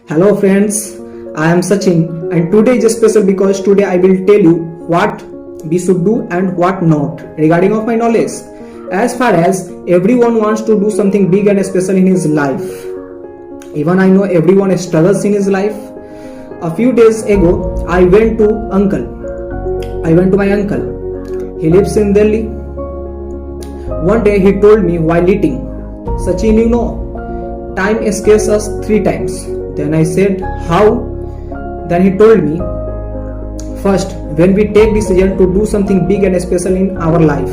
Hello friends, I am Sachin and today is special because today I will tell you what we should do and what not regarding of my knowledge. As far as everyone wants to do something big and special in his life, even I know everyone struggles in his life. A few days ago, I went to my uncle. He lives in Delhi. One day he told me while eating, Sachin, you know, time escapes us 3 times. Then I said, how? Then he told me, first, when we take decision to do something big and special in our life,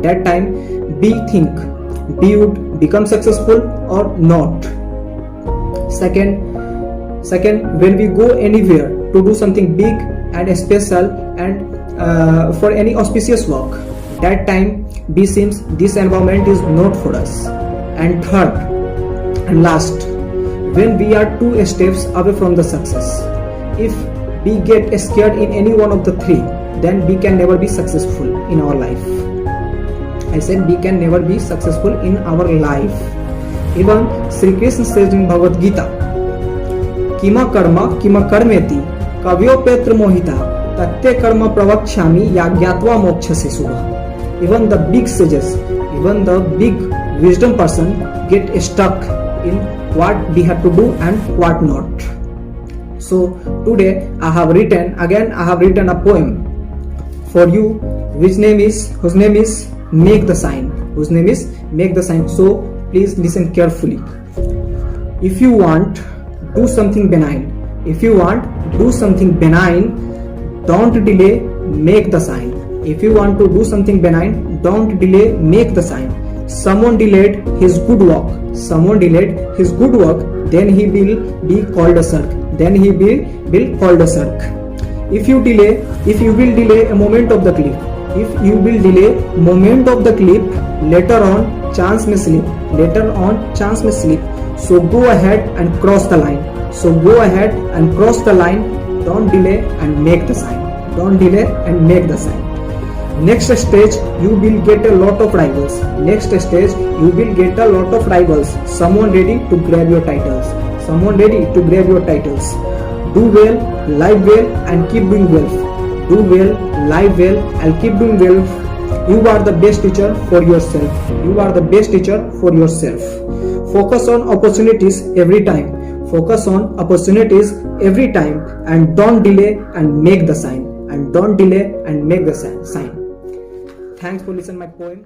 that time we think we would become successful or not. Second, when we go anywhere to do something big and special and for any auspicious work, that time we seems this environment is not for us. And third and last, when we are 2 steps away from the success, if we get scared in any one of the 3, then we can never be successful in our life. I said we can never be successful in our life. Even Sri Krishna says in Bhagavad Gita, Kima karmeti kavyopetra mohita tatya karma pravakshami yagyatva mokshase subha. Even the big sages, even the big wisdom person get stuck in what we have to do and what not. So today I have written a poem for you whose name is Make the Sign. So please listen carefully. If you want do something benign, don't delay, make the sign. If you want to do something benign, don't delay, make the sign. Someone delayed his good work, then he will be called a shirk. If you will delay a moment of the clip, later on chance may slip. So go ahead and cross the line. Don't delay and make the sign. Next stage, you will get a lot of rivals. Someone ready to grab your titles. Do well, live well, and keep doing well. You are the best teacher for yourself. Focus on opportunities every time. And don't delay and make the sign. Thanks for listening my poem.